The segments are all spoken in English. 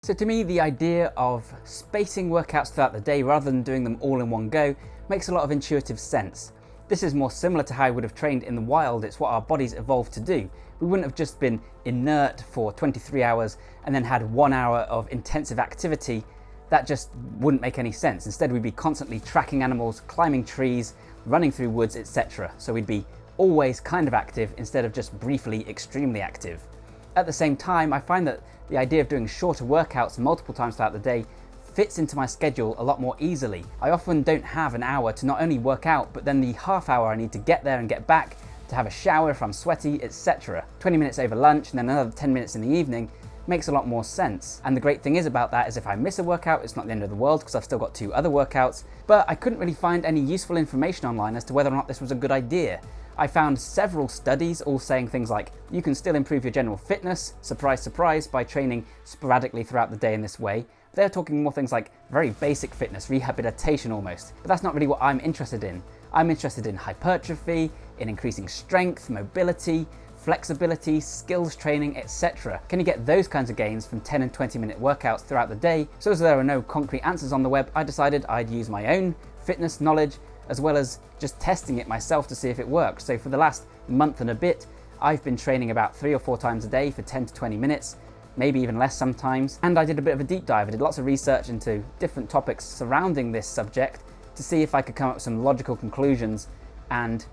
So to me, the idea of spacing workouts throughout the day rather than doing them all in one go makes a lot of intuitive sense. This is more similar to how I would have trained in the wild. It's what our bodies evolved to do. We wouldn't have just been inert for 23 hours and then had 1 hour of intensive activity. That just wouldn't make any sense. Instead, we'd be constantly tracking animals, climbing trees, running through woods, etc. So we'd be always kind of active instead of just briefly extremely active. At the same time, I find that the idea of doing shorter workouts multiple times throughout the day fits into my schedule a lot more easily. I often don't have an hour to not only work out, but then the half hour I need to get there and get back, to have a shower if I'm sweaty, etc. 20 minutes over lunch and then another 10 minutes in the evening makes a lot more sense. And the great thing is about that is if I miss a workout, it's not the end of the world because I've still got 2 other workouts, but I couldn't really find any useful information online as to whether or not this was a good idea. I found several studies all saying things like, you can still improve your general fitness, surprise, surprise, by training sporadically throughout the day in this way. They're talking more things like very basic fitness, rehabilitation almost, but that's not really what I'm interested in. I'm interested in hypertrophy, in increasing strength, mobility, flexibility, skills training, etc. Can you get those kinds of gains from 10 and 20-minute workouts throughout the day? So as there are no concrete answers on the web, I decided I'd use my own fitness knowledge as well as just testing it myself to see if it works. So for the last month and a bit, I've been training about 3 or 4 times a day for 10 to 20 minutes, maybe even less sometimes. And I did a bit of a deep dive. I did lots of research into different topics surrounding this subject to see if I could come up with some logical conclusions, and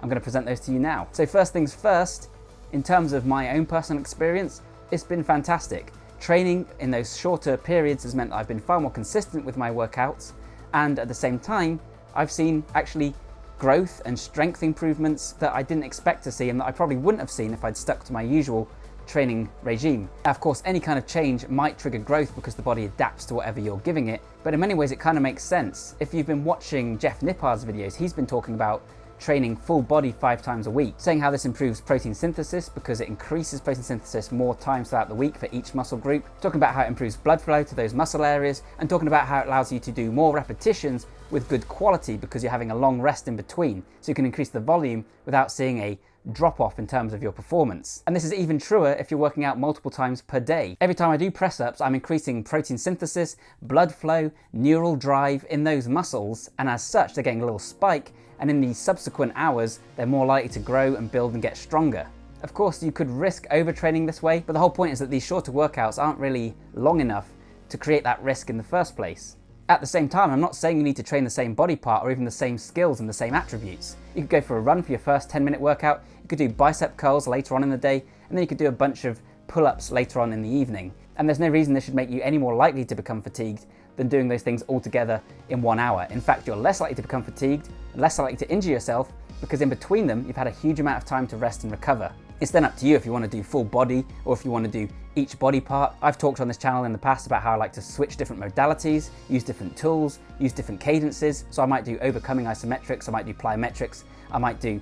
I'm going to present those to you now. So first things first, in terms of my own personal experience, it's been fantastic. Training in those shorter periods has meant that I've been far more consistent with my workouts, and at the same time, I've seen actually growth and strength improvements that I didn't expect to see and that I probably wouldn't have seen if I'd stuck to my usual training regime. Of course, any kind of change might trigger growth because the body adapts to whatever you're giving it, but in many ways it kind of makes sense. If you've been watching Jeff Nippard's videos, he's been talking about training full body 5 times a week, saying how this improves protein synthesis because it increases protein synthesis more times throughout the week for each muscle group, talking about how it improves blood flow to those muscle areas, and talking about how it allows you to do more repetitions with good quality because you're having a long rest in between, so you can increase the volume without seeing a drop off in terms of your performance. And this is even truer if you're working out multiple times per day. Every time I do press ups, I'm increasing protein synthesis, blood flow, neural drive in those muscles, and as such they're getting a little spike, and in the subsequent hours they're more likely to grow and build and get stronger. Of course, you could risk overtraining this way, but the whole point is that these shorter workouts aren't really long enough to create that risk in the first place. At the same time, I'm not saying you need to train the same body part or even the same skills and the same attributes. You could go for a run for your first 10-minute workout, you could do bicep curls later on in the day, and then you could do a bunch of pull-ups later on in the evening. And there's no reason this should make you any more likely to become fatigued than doing those things all together in 1 hour. In fact, you're less likely to become fatigued, less likely to injure yourself, because in between them, you've had a huge amount of time to rest and recover. It's then up to you if you want to do full body or if you want to do each body part. I've talked on this channel in the past about how I like to switch different modalities, use different tools, use different cadences. So I might do overcoming isometrics, I might do plyometrics, I might do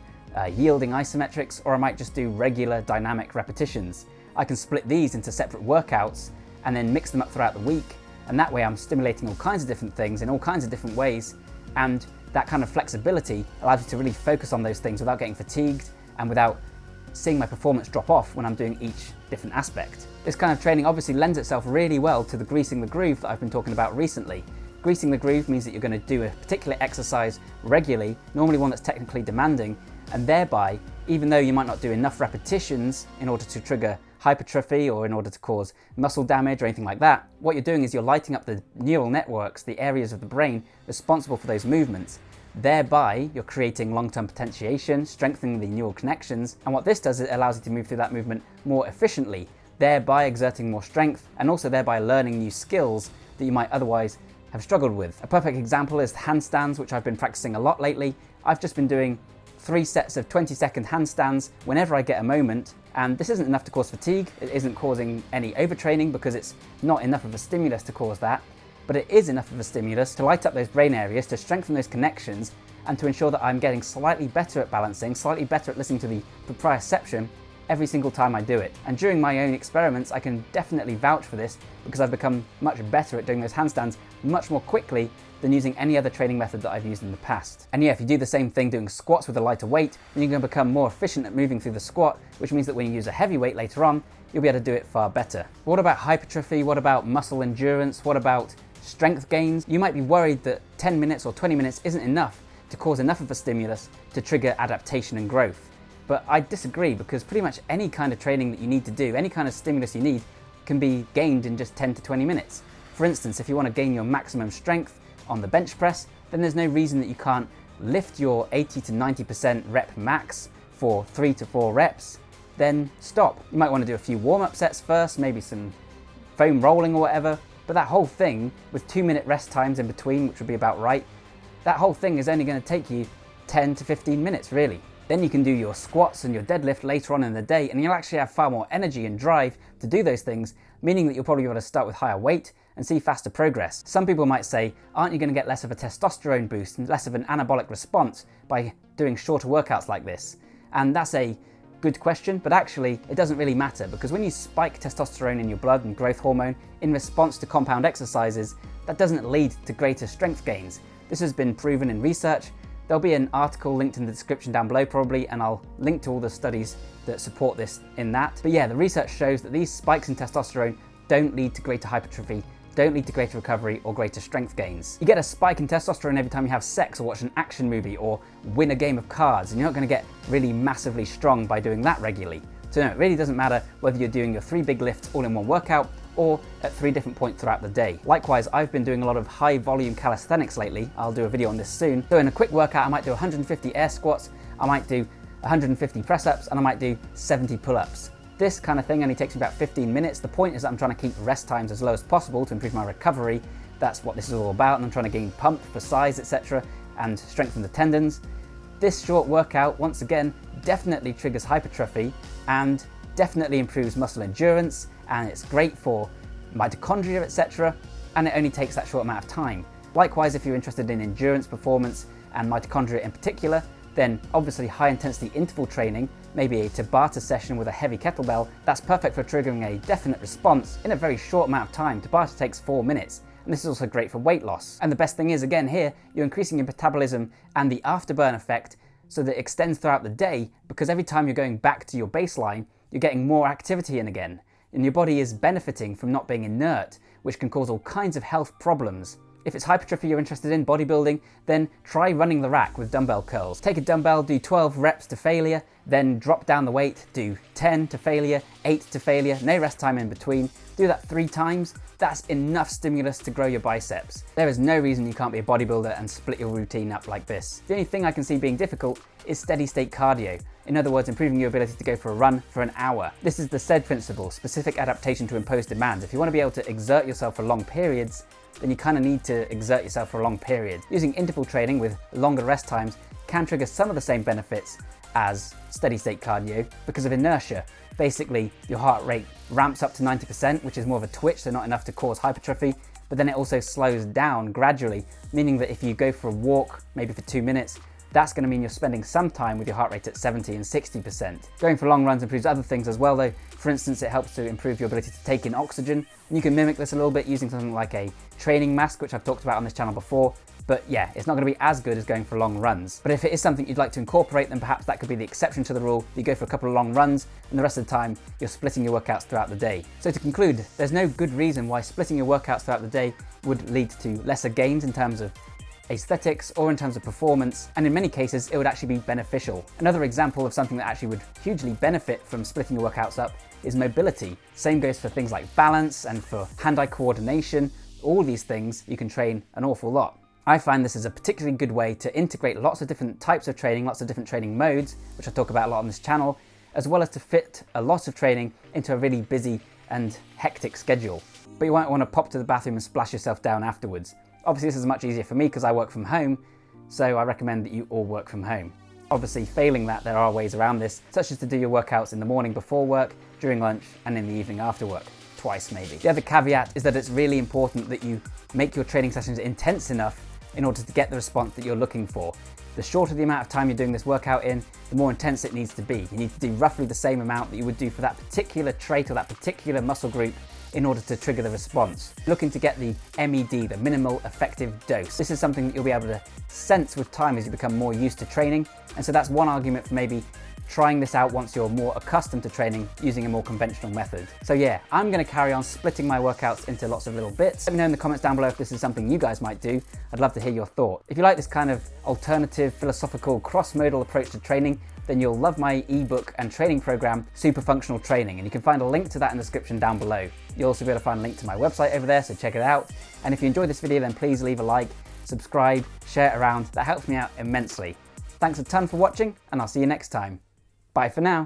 yielding isometrics, or I might just do regular dynamic repetitions. I can split these into separate workouts and then mix them up throughout the week. And that way I'm stimulating all kinds of different things in all kinds of different ways. And that kind of flexibility allows you to really focus on those things without getting fatigued and without seeing my performance drop off when I'm doing each different aspect. This kind of training obviously lends itself really well to the greasing the groove that I've been talking about recently. Greasing the groove means that you're going to do a particular exercise regularly, normally one that's technically demanding, and thereby, even though you might not do enough repetitions in order to trigger hypertrophy or in order to cause muscle damage or anything like that, what you're doing is you're lighting up the neural networks, the areas of the brain responsible for those movements. Thereby, you're creating long-term potentiation, strengthening the neural connections, and what this does is it allows you to move through that movement more efficiently, thereby exerting more strength, and also thereby learning new skills that you might otherwise have struggled with. A perfect example is handstands, which I've been practicing a lot lately. I've just been doing 3 sets of 20-second handstands whenever I get a moment, and this isn't enough to cause fatigue, it isn't causing any overtraining because it's not enough of a stimulus to cause that, but it is enough of a stimulus to light up those brain areas, to strengthen those connections, and to ensure that I'm getting slightly better at balancing, slightly better at listening to the proprioception, every single time I do it. And during my own experiments, I can definitely vouch for this because I've become much better at doing those handstands much more quickly than using any other training method that I've used in the past. And yeah, if you do the same thing doing squats with a lighter weight, then you're going to become more efficient at moving through the squat, which means that when you use a heavy weight later on, you'll be able to do it far better. But what about hypertrophy? What about muscle endurance? What about strength gains? You might be worried that 10 minutes or 20 minutes isn't enough to cause enough of a stimulus to trigger adaptation and growth. But I disagree, because pretty much any kind of training that you need to do, any kind of stimulus you need, can be gained in just 10 to 20 minutes. For instance, if you want to gain your maximum strength on the bench press, then there's no reason that you can't lift your 80 to 90% rep max for 3 to 4 reps, then stop. You might want to do a few warm-up sets first, maybe some foam rolling or whatever, but that whole thing with 2-minute rest times in between, which would be about right, that whole thing is only going to take you 10 to 15 minutes really. Then you can do your squats and your deadlift later on in the day, and you'll actually have far more energy and drive to do those things, meaning that you'll probably be able to start with higher weight and see faster progress. Some people might say, aren't you going to get less of a testosterone boost and less of an anabolic response by doing shorter workouts like this? And that's a good question, but actually it doesn't really matter, because when you spike testosterone in your blood and growth hormone in response to compound exercises, that doesn't lead to greater strength gains. This has been proven in research. There'll be an article linked in the description down below probably, and I'll link to all the studies that support this in that. But yeah, the research shows that these spikes in testosterone don't lead to greater hypertrophy, don't lead to greater recovery or greater strength gains. You get a spike in testosterone every time you have sex or watch an action movie or win a game of cards, and you're not going to get really massively strong by doing that regularly. So no, it really doesn't matter whether you're doing your 3 big lifts all in one workout or at 3 different points throughout the day. Likewise, I've been doing a lot of high volume calisthenics lately. I'll do a video on this soon. So in a quick workout, I might do 150 air squats, I might do 150 press ups, and I might do 70 pull ups. This kind of thing only takes me about 15 minutes. The point is that I'm trying to keep rest times as low as possible to improve my recovery. That's what this is all about, and I'm trying to gain pump for size, etc., and strengthen the tendons. This short workout, once again, definitely triggers hypertrophy and definitely improves muscle endurance, and it's great for mitochondria, etc., and it only takes that short amount of time. Likewise, if you're interested in endurance performance and mitochondria in particular, then obviously high intensity interval training, maybe a Tabata session with a heavy kettlebell, that's perfect for triggering a definite response in a very short amount of time. Tabata takes 4 minutes, and this is also great for weight loss. And the best thing is, again here, you're increasing your metabolism and the afterburn effect so that it extends throughout the day, because every time you're going back to your baseline, you're getting more activity in again, and your body is benefiting from not being inert, which can cause all kinds of health problems. If it's hypertrophy you're interested in, bodybuilding, then try running the rack with dumbbell curls. Take a dumbbell, do 12 reps to failure, then drop down the weight, do 10 to failure, 8 to failure, no rest time in between. Do that 3 times. That's enough stimulus to grow your biceps. There is no reason you can't be a bodybuilder and split your routine up like this. The only thing I can see being difficult is steady state cardio. In other words, improving your ability to go for a run for an hour. This is the SAID principle, specific adaptation to imposed demands. If you want to be able to exert yourself for long periods, then you kind of need to exert yourself for a long period. Using interval training with longer rest times can trigger some of the same benefits as steady state cardio because of inertia. Basically, your heart rate ramps up to 90%, which is more of a twitch, so not enough to cause hypertrophy, but then it also slows down gradually, meaning that if you go for a walk, maybe for 2 minutes, that's going to mean you're spending some time with your heart rate at 70 and 60%. Going for long runs improves other things as well though. For instance, it helps to improve your ability to take in oxygen. And you can mimic this a little bit using something like a training mask, which I've talked about on this channel before. But yeah, it's not going to be as good as going for long runs. But if it is something you'd like to incorporate, then perhaps that could be the exception to the rule. You go for a couple of long runs, and the rest of the time, you're splitting your workouts throughout the day. So to conclude, there's no good reason why splitting your workouts throughout the day would lead to lesser gains in terms of aesthetics or in terms of performance, and in many cases it would actually be beneficial. Another example of something that actually would hugely benefit from splitting your workouts up is mobility. Same goes for things like balance and for hand-eye coordination. All these things you can train an awful lot. I find this is a particularly good way to integrate lots of different types of training, lots of different training modes, which I talk about a lot on this channel, as well as to fit a lot of training into a really busy and hectic schedule. But you won't want to pop to the bathroom and splash yourself down afterwards. Obviously this is much easier for me because I work from home, so I recommend that you all work from home. Obviously failing that, there are ways around this, such as to do your workouts in the morning before work, during lunch, and in the evening after work. Twice maybe. The other caveat is that it's really important that you make your training sessions intense enough in order to get the response that you're looking for. The shorter the amount of time you're doing this workout in, the more intense it needs to be. You need to do roughly the same amount that you would do for that particular trait or that particular muscle group in order to trigger the response. Looking to get the MED, the minimal effective dose. This is something that you'll be able to sense with time as you become more used to training. And so that's one argument for maybe trying this out once you're more accustomed to training using a more conventional method. So yeah, I'm going to carry on splitting my workouts into lots of little bits. Let me know in the comments down below if this is something you guys might do. I'd love to hear your thoughts. If you like this kind of alternative, philosophical, cross-modal approach to training, then you'll love my ebook and training program, Super Functional Training, and you can find a link to that in the description down below. You'll also be able to find a link to my website over there, so check it out. And if you enjoyed this video, then please leave a like, subscribe, share it around. That helps me out immensely. Thanks a ton for watching, and I'll see you next time. Bye for now.